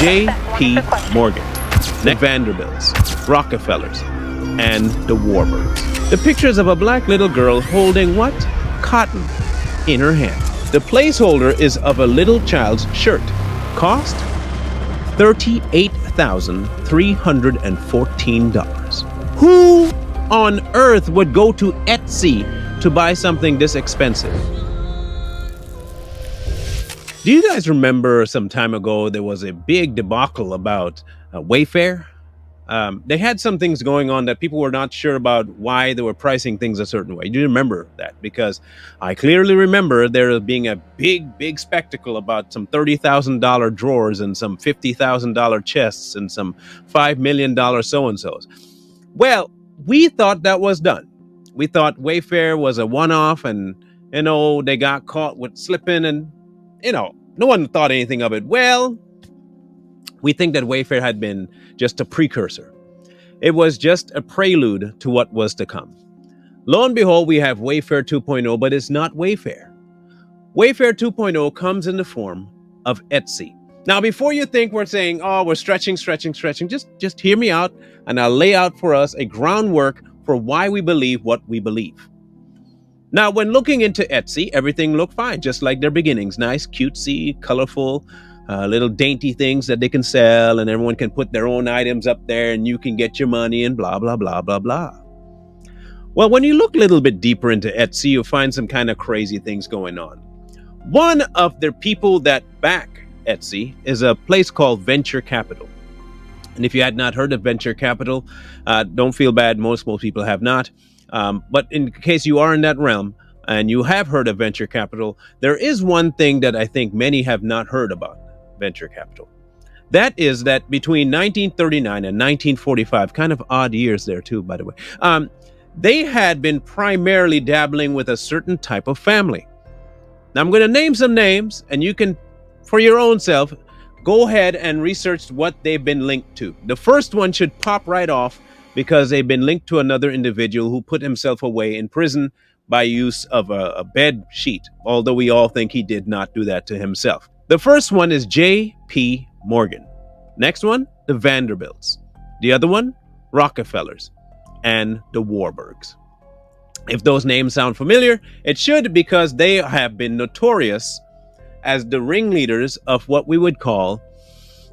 J.P. Morgan, the Vanderbilts, Rockefellers, and the Warburgs. The pictures of a black little girl holding what? Cotton in her hand. The placeholder is of a little child's shirt. Cost? $38,314. Who on earth would go to Etsy to buy something this expensive? Do you guys remember some time ago there was a big debacle about Wayfair? They had some things going on that people were not sure about why they were pricing things a certain way. Do you remember that? Because I clearly remember there being a big spectacle about some $30,000 drawers and some $50,000 chests and some $5 million so-and-sos. Well, we thought that was done. We thought Wayfair was a one-off and, they got caught with slipping and, no one thought anything of it. Well, we think that Wayfair had been just a precursor. It was just a prelude to what was to come. Lo and behold, we have Wayfair 2.0, but it's not Wayfair. Wayfair 2.0 comes in the form of Etsy. Now, before you think we're saying, we're stretching, just hear me out, and I'll lay out for us a groundwork for why we believe what we believe. Now, when looking into Etsy, everything looked fine, just like their beginnings. Nice, cutesy, colorful, little dainty things that they can sell, and everyone can put their own items up there, and you can get your money, and blah, blah, blah, blah, blah. Well, when you look a little bit deeper into Etsy, you'll find some kind of crazy things going on. One of the people that back Etsy is a place called Venture Capital. And if you had not heard of Venture Capital, don't feel bad. Most people have not. But in case you are in that realm and you have heard of venture capital, there is one thing that I think many have not heard about venture capital. That is that between 1939 and 1945, kind of odd years there too, by the way, they had been primarily dabbling with a certain type of family. Now I'm going to name some names, and you can, for your own self, go ahead and research what they've been linked to. The first one should pop right off, because they've been linked to another individual who put himself away in prison by use of a bed sheet, although we all think he did not do that to himself. The first one is J.P. Morgan. Next one, the Vanderbilts. The other one, Rockefellers and the Warburgs. If those names sound familiar, it should, because they have been notorious as the ringleaders of what we would call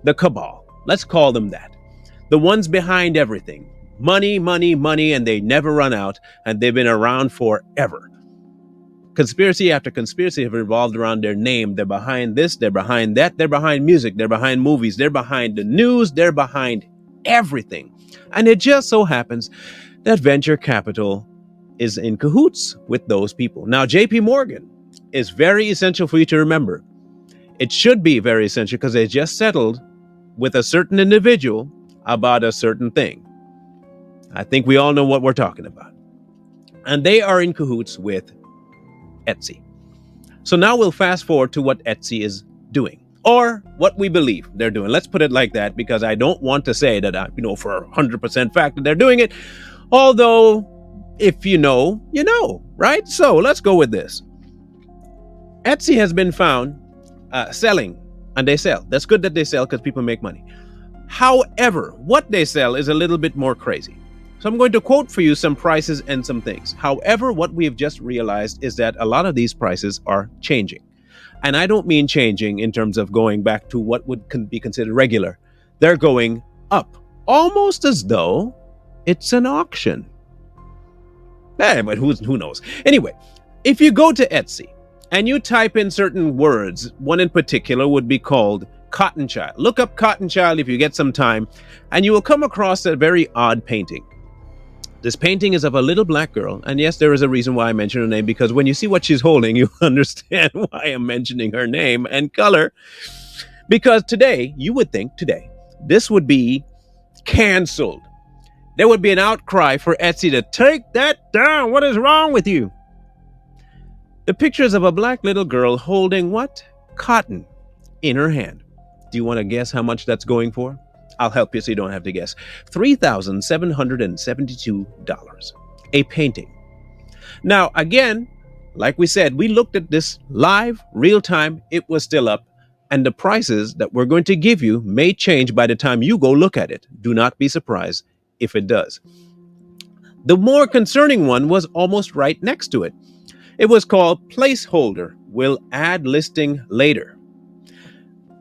the cabal. Let's call them that. The ones behind everything. Money, and they never run out, and they've been around forever. Conspiracy after conspiracy have revolved around their name. They're behind this, they're behind that, they're behind music, they're behind movies, they're behind the news, they're behind everything. And it just so happens that venture capital is in cahoots with those people. Now, J.P. Morgan is very essential for you to remember. It should be very essential because they just settled with a certain individual about a certain thing. I think we all know what we're talking about. And they are in cahoots with Etsy. So now we'll fast forward to what Etsy is doing, or what we believe they're doing. Let's put it like that, because I don't want to say that I for 100% fact that they're doing it. Although, if you know, right? So let's go with this. Etsy has been found selling, and they sell. That's good that they sell, because people make money. However, what they sell is a little bit more crazy. So I'm going to quote for you some prices and some things. However, what we have just realized is that a lot of these prices are changing. And I don't mean changing in terms of going back to what would be considered regular. They're going up, almost as though it's an auction. But who knows? Anyway, if you go to Etsy and you type in certain words, one in particular would be called Cotton Child. Look up Cotton Child if you get some time, and you will come across a very odd painting. This painting is of a little black girl, and yes, there is a reason why I mention her name, because when you see what she's holding, you understand why I'm mentioning her name and color. Because today, you would think today, this would be canceled. There would be an outcry for Etsy to take that down. What is wrong with you? The pictures of a black little girl holding what? Cotton in her hand. Do you want to guess how much that's going for? I'll help you so you don't have to guess. $3,772. A painting. Now, again, like we said, we looked at this live, real time. It was still up. And the prices that we're going to give you may change by the time you go look at it. Do not be surprised if it does. The more concerning one was almost right next to it. It was called placeholder, will add listing later.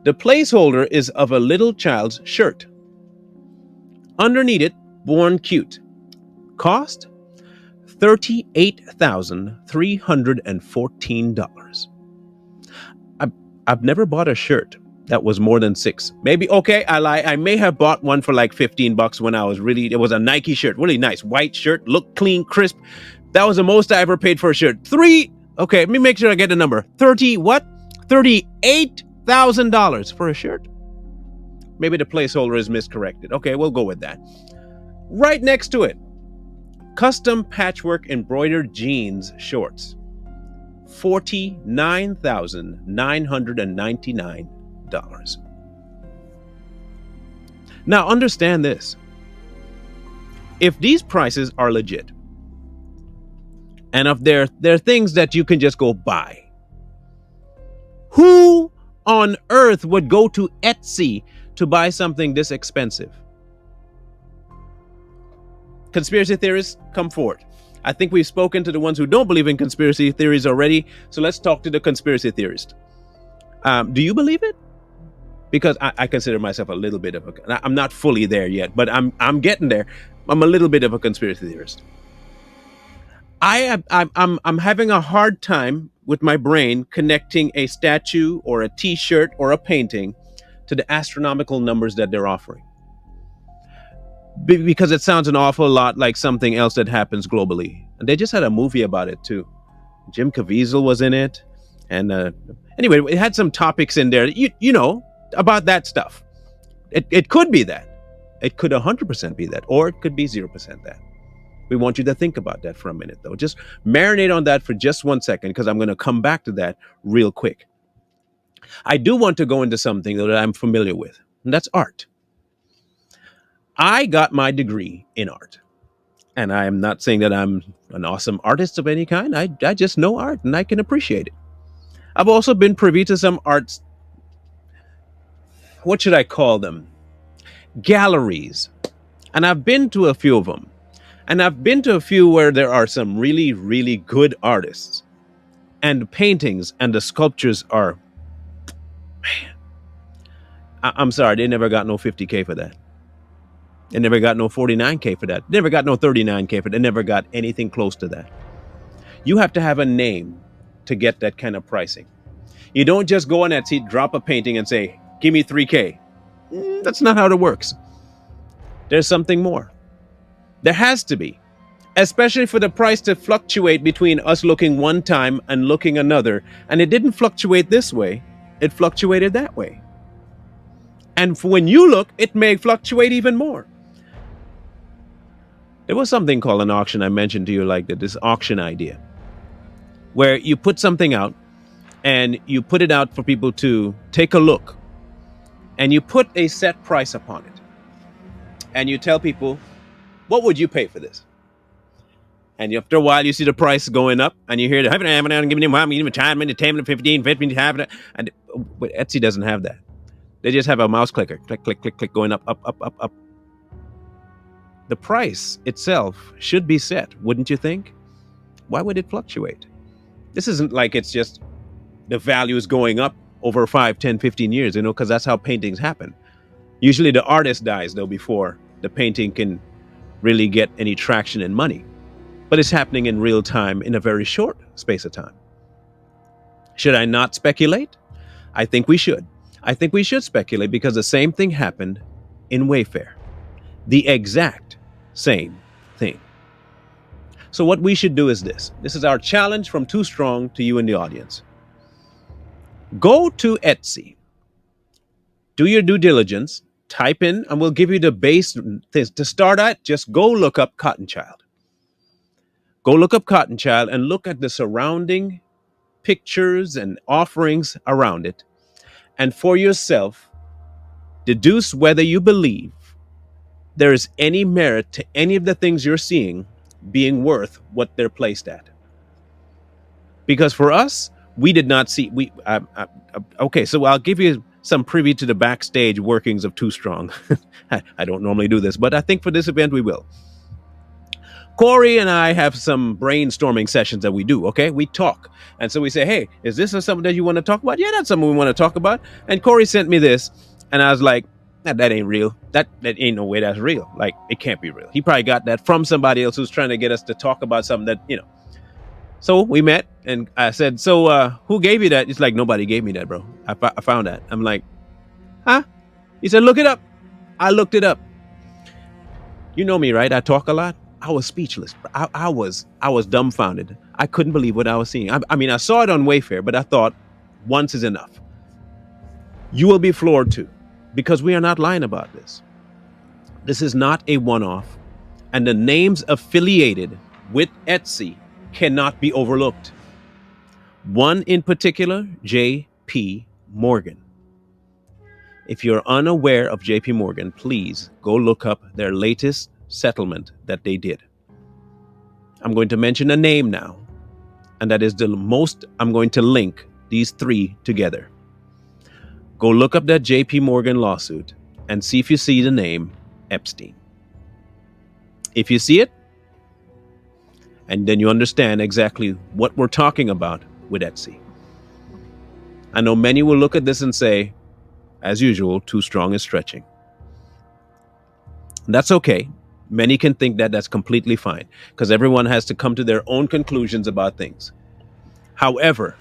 The placeholder is of a little child's shirt. Underneath it, born cute. Cost $38,314. I've, I've never bought a shirt that was more than six. Maybe, okay, I lie. I may have bought one for like $15 when I was it was a Nike shirt, really nice, white shirt, looked clean, crisp. That was the most I ever paid for a shirt. Okay, let me make sure I get the number. $38,000 for a shirt. Maybe the placeholder is miscorrected. Okay, we'll go with that. Right next to it, custom patchwork embroidered jeans shorts. $49,999. Now understand this. If these prices are legit, and if they're things that you can just go buy, who on earth would go to Etsy to buy something this expensive? Conspiracy theorists, come forward. I think we've spoken to the ones who don't believe in conspiracy theories already, so let's talk to the conspiracy theorist. Do you believe it? Because I consider myself a little bit of I'm not fully there yet, but I'm getting there. I'm a little bit of a conspiracy theorist. I'm having a hard time with my brain connecting a statue or a T-shirt or a painting to the astronomical numbers that they're offering. Because it sounds an awful lot like something else that happens globally. And they just had a movie about it too. Jim Caviezel was in it. And anyway, it had some topics in there, you know, about that stuff. It could be that. It could 100% be that. Or it could be 0% that. We want you to think about that for a minute, though. Just marinate on that for just 1 second, because I'm going to come back to that real quick. I do want to go into something that I'm familiar with, and that's art. I got my degree in art, and I am not saying that I'm an awesome artist of any kind. I just know art, and I can appreciate it. I've also been privy to some arts, what should I call them? Galleries. And I've been to a few of them. And I've been to a few where there are some really, really good artists. And the paintings and the sculptures are, man, I'm sorry, they never got no 50K for that. They never got no 49K for that. They never got no 39K for that. They never got anything close to that. You have to have a name to get that kind of pricing. You don't just go on Etsy, drop a painting and say, give me 3K. That's not how it works. There's something more. There has to be, especially for the price to fluctuate between us looking one time and looking another. And it didn't fluctuate this way. It fluctuated that way. And when you look, it may fluctuate even more. There was something called an auction I mentioned to you, like this auction idea, where you put something out and you put it out for people to take a look, and you put a set price upon it. And you tell people, what would you pay for this? And after a while, you see the price going up, and you hear the and Etsy doesn't have that. They just have a mouse clicker, click, click, click, click, going up, up, up, up, up. The price itself should be set, wouldn't you think? Why would it fluctuate? This isn't like it's just the value is going up over 5, 10, 15 years, you know, because that's how paintings happen. Usually the artist dies, though, before the painting can really get any traction and money. But it's happening in real time in a very short space of time. Should I not speculate? I think we should. I think we should speculate, because the same thing happened in Wayfair. The exact same thing. So what we should do is this. This is our challenge from Too Strong to you in the audience. Go to Etsy. Do your due diligence. Type in, and we'll give you the base to start at. Just go look up Cotton Child. Go look up Cotton Child and look at the surrounding pictures and offerings around it. And for yourself, deduce whether you believe there is any merit to any of the things you're seeing being worth what they're placed at. Because for us, We did not see. Okay, so I'll give you some privy to the backstage workings of Too Strong. I don't normally do this, but I think for this event we will. Corey and I have some brainstorming sessions that we do. Okay, we talk, and so we say, "Hey, is this something that you want to talk about?" Yeah, that's something we want to talk about. And Corey sent me this, and I was like, that ain't real. That ain't no way that's real. Like, it can't be real. He probably got that from somebody else who's trying to get us to talk about something that, you know." So we met, and I said, "So who gave you that?" He's like, "Nobody gave me that, bro. I found that." I'm like, "Huh?" He said, "Look it up." I looked it up. You know me, right? I talk a lot. I was speechless. I was dumbfounded. I couldn't believe what I was seeing. I mean, I saw it on Wayfair, but I thought once is enough. You will be floored too, because we are not lying about this. This is not a one-off, and the names affiliated with Etsy cannot be overlooked. One in particular, J.P. Morgan. If you're unaware of J.P. Morgan, please go look up their latest settlement that they did. I'm going to mention a name now, and that is the most I'm going to link these three together. Go look up that J.P. Morgan lawsuit and see if you see the name Epstein. If you see it, and then you understand exactly what we're talking about with Etsy. I know many will look at this and say, as usual, Too Strong is stretching. That's okay. Many can think that that's completely fine, because everyone has to come to their own conclusions about things. However,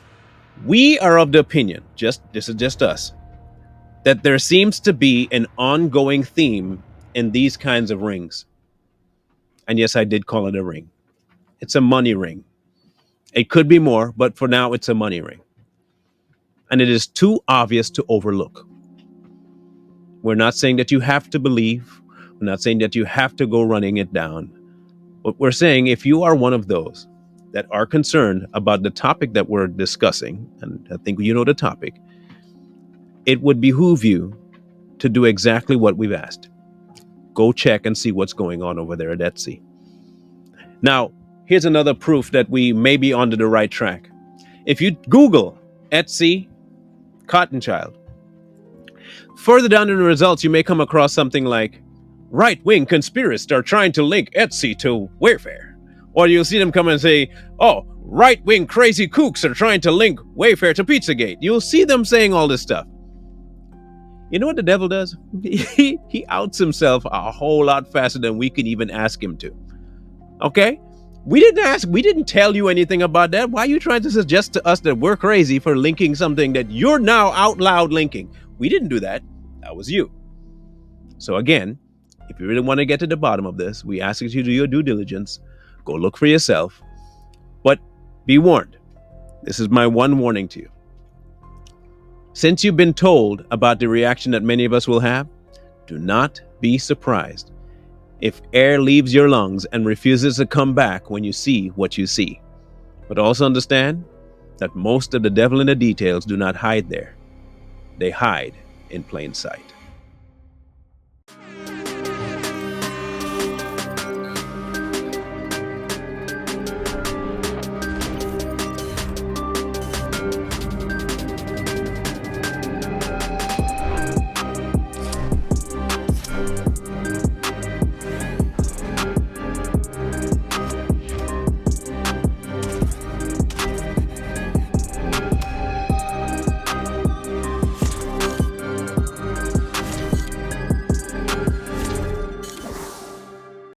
we are of the opinion, this is just us, that there seems to be an ongoing theme in these kinds of rings. And yes, I did call it a ring. It's a money ring. It could be more, but for now, it's a money ring. And it is too obvious to overlook. We're not saying that you have to believe. We're not saying that you have to go running it down. But we're saying if you are one of those that are concerned about the topic that we're discussing, and I think you know the topic, it would behoove you to do exactly what we've asked. Go check and see what's going on over there at Etsy. Now, here's another proof that we may be onto the right track. If you Google Etsy Cotton Child, further down in the results, you may come across something like, right-wing conspiracists are trying to link Etsy to Wayfair. Or you'll see them come and say, oh, right-wing crazy kooks are trying to link Wayfair to Pizzagate. You'll see them saying all this stuff. You know what the devil does? He outs himself a whole lot faster than we can even ask him to. Okay? We didn't tell you anything about that. Why are you trying to suggest to us that we're crazy for linking something that you're now out loud linking? We didn't do that. That was you. So again, if you really want to get to the bottom of this, we ask you to do your due diligence. Go look for yourself. But be warned. This is my one warning to you. Since you've been told about the reaction that many of us will have, do not be surprised if air leaves your lungs and refuses to come back when you see what you see. But also understand that most of the devil in the details do not hide there. They hide in plain sight.